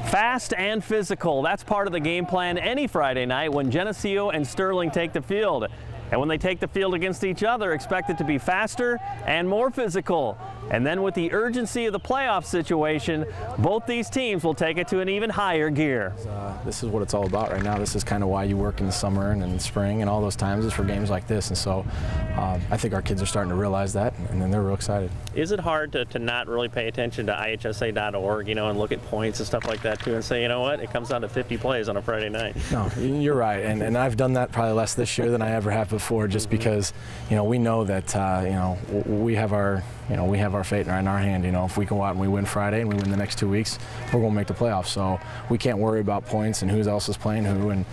Fast and physical, that's part of the game plan any Friday night when Geneseo and Sterling take the field. And when they take the field against each other, expect it to be faster and more physical. And then with the urgency of the playoff situation, both these teams will take it to an even higher gear. This is what it's all about right now. This is kind of why you work in the summer and in the spring and all those times is for games like this. And so I think our kids are starting to realize that, and then they're real excited. Is it hard to not really pay attention to IHSA.org, you know, and look at points and stuff like that too, and say, you know what, it comes down to 50 plays on a Friday night? No, you're right, and I've done that probably less this year than I ever have before, just because, you know, we know that you know, we have our fate in our hand. You know, if we can go out and we win Friday and we win the next 2 weeks, we're going to make the playoffs. So we can't worry about points and who else is playing who, and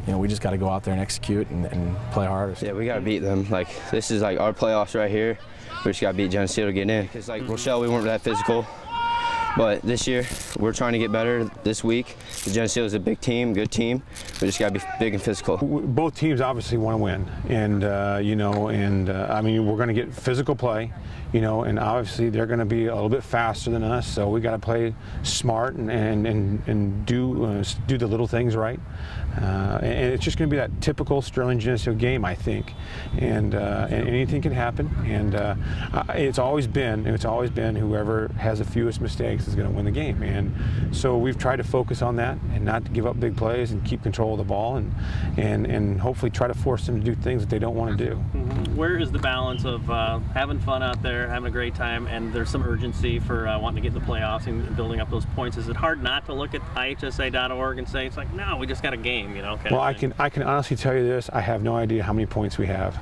you know, we just got to go out there and execute and play hard. Yeah, we got to beat them. Like, this is like our playoffs right here. We just got to beat Geneseo to get in. Because like Rochelle, we weren't that physical. But this year, we're trying to get better this week. Geneseo is a big team, good team. We just got to be big and physical. Both teams obviously want to win, and you know, and I mean, we're going to get physical play, you know, and obviously they're going to be a little bit faster than us, so we got to play smart and do the little things right. And it's just going to be that typical Sterling Geneseo game, I think, and anything can happen. And it's always been whoever has the fewest mistakes is going to win the game. And so we've tried to focus on that and not to give up big plays and keep control of the ball and hopefully try to force them to do things that they don't want to do. Where is the balance of having fun out there, having a great time, and there's some urgency for wanting to get in the playoffs and building up those points? Is it hard not to look at IHSA.org and say, it's like, no, we just got a game, you know? Well, I can honestly tell you this: I have no idea how many points we have,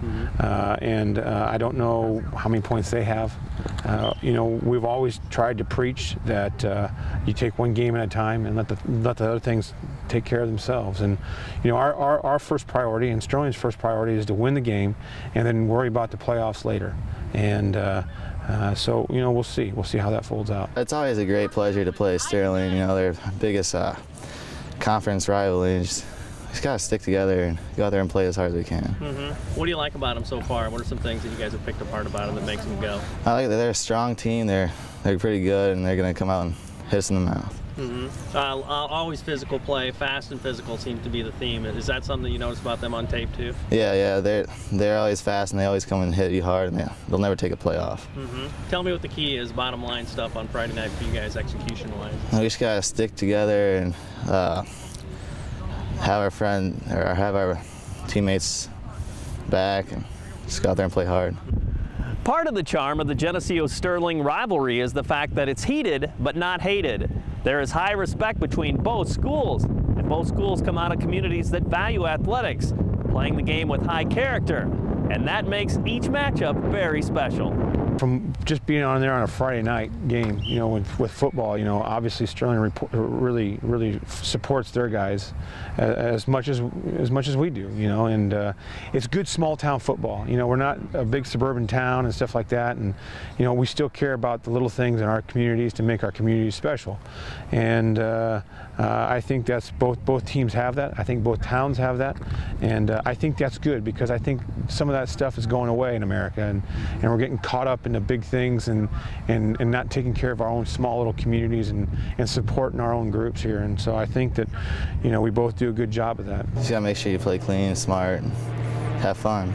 and I don't know how many points they have. You know, we've always tried to preach that you take one game at a time and let the other things take care of themselves. And you know, our first priority and Sterling's first priority is to win the game, and then worry about the playoffs later. And so, you know, we'll see how that folds out. It's always a great pleasure to play Sterling. You know, their biggest conference rivalry. Just got to stick together and go out there and play as hard as we can. What do you like about them so far? What are some things that you guys have picked apart about them that makes them go? I like that they're a strong team. They're pretty good, and they're going to come out and hit us in the mouth. Always physical play, fast and physical seems to be the theme. Is that something you notice about them on tape too? Yeah, they're always fast, and they always come and hit you hard, and they'll never take a play off. Tell me what the key is, bottom line stuff on Friday night for you guys, execution-wise. We just got to stick together and have our teammates back and just go out there and play hard. Part of the charm of the Geneseo-Sterling rivalry is the fact that it's heated but not hated. There is high respect between both schools, and both schools come out of communities that value athletics, playing the game with high character, and that makes each matchup very special. From just being on there on a Friday night game, you know, with football, you know, obviously Sterling really supports their guys as much as we do, you know, and it's good small town football. You know, we're not a big suburban town and stuff like that, and you know, we still care about the little things in our communities to make our communities special. And I think that's both teams have that. I think both towns have that, and I think that's good, because I think some of that stuff is going away in America, and we're getting caught up into big things and not taking care of our own small little communities and supporting our own groups here. And so I think that, you know, we both do a good job of that. You just gotta make sure you play clean, smart, and have fun.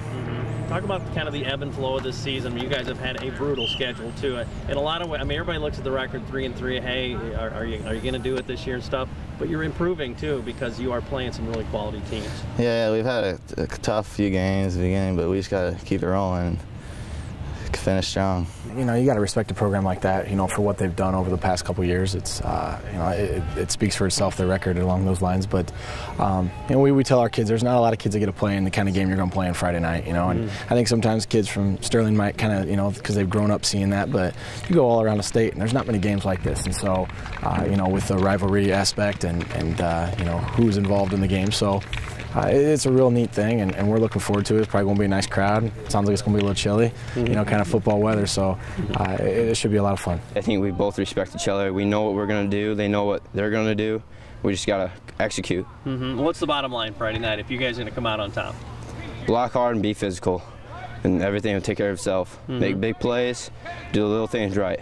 Talk about kind of the ebb and flow of this season. You guys have had a brutal schedule too. In a lot of ways, I mean, everybody looks at the record 3-3. Hey, are you going to do it this year and stuff? But you're improving too, because you are playing some really quality teams. Yeah, we've had a tough few games at the beginning, but we just got to keep it rolling and finish strong. You know, you got to respect a program like that, you know, for what they've done over the past couple of years. It's, you know, it speaks for itself, their record along those lines. But, you know, we tell our kids there's not a lot of kids that get to play in the kind of game you're going to play on Friday night, you know. And I think sometimes kids from Sterling might kind of, you know, because they've grown up seeing that, but you go all around the state and there's not many games like this. And so, you know, with the rivalry aspect and you know, who's involved in the game. So it's a real neat thing, and we're looking forward to it. It's probably going to be a nice crowd. Sounds like it's going to be a little chilly, you know, kind of football weather, so it should be a lot of fun. I think we both respect each other. We know what we're going to do. They know what they're going to do. We just got to execute. What's the bottom line Friday night if you guys are going to come out on top? Block hard and be physical, and everything will take care of itself. Make big plays, do the little things right.